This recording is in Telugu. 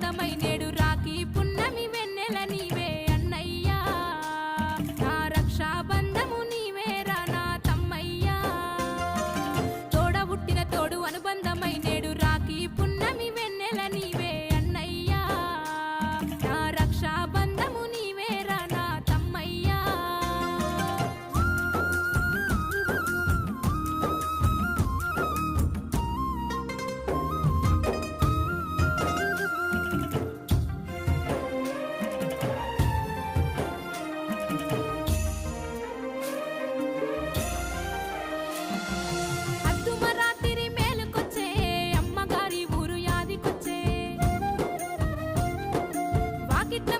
అనుబంధమై నేడు రాఖీ పున్నమి వెన్నెల నీవే అన్నయ్యా నా రక్షాబంధము నీవేరా నా తమ్మయ్యా తోడ పుట్టిన తోడు అనుబంధమై నేడు రాఖీ పున్నమి వెన్నెల నీవే అన్నయ్యా నా రక్షాబంధము నీవేరా నా తమ్మయ్యా అద్దుమరాత్రి మేలుకొచ్చే అమ్మగారి ఊరు యాదికొచ్చే వాకిట్ల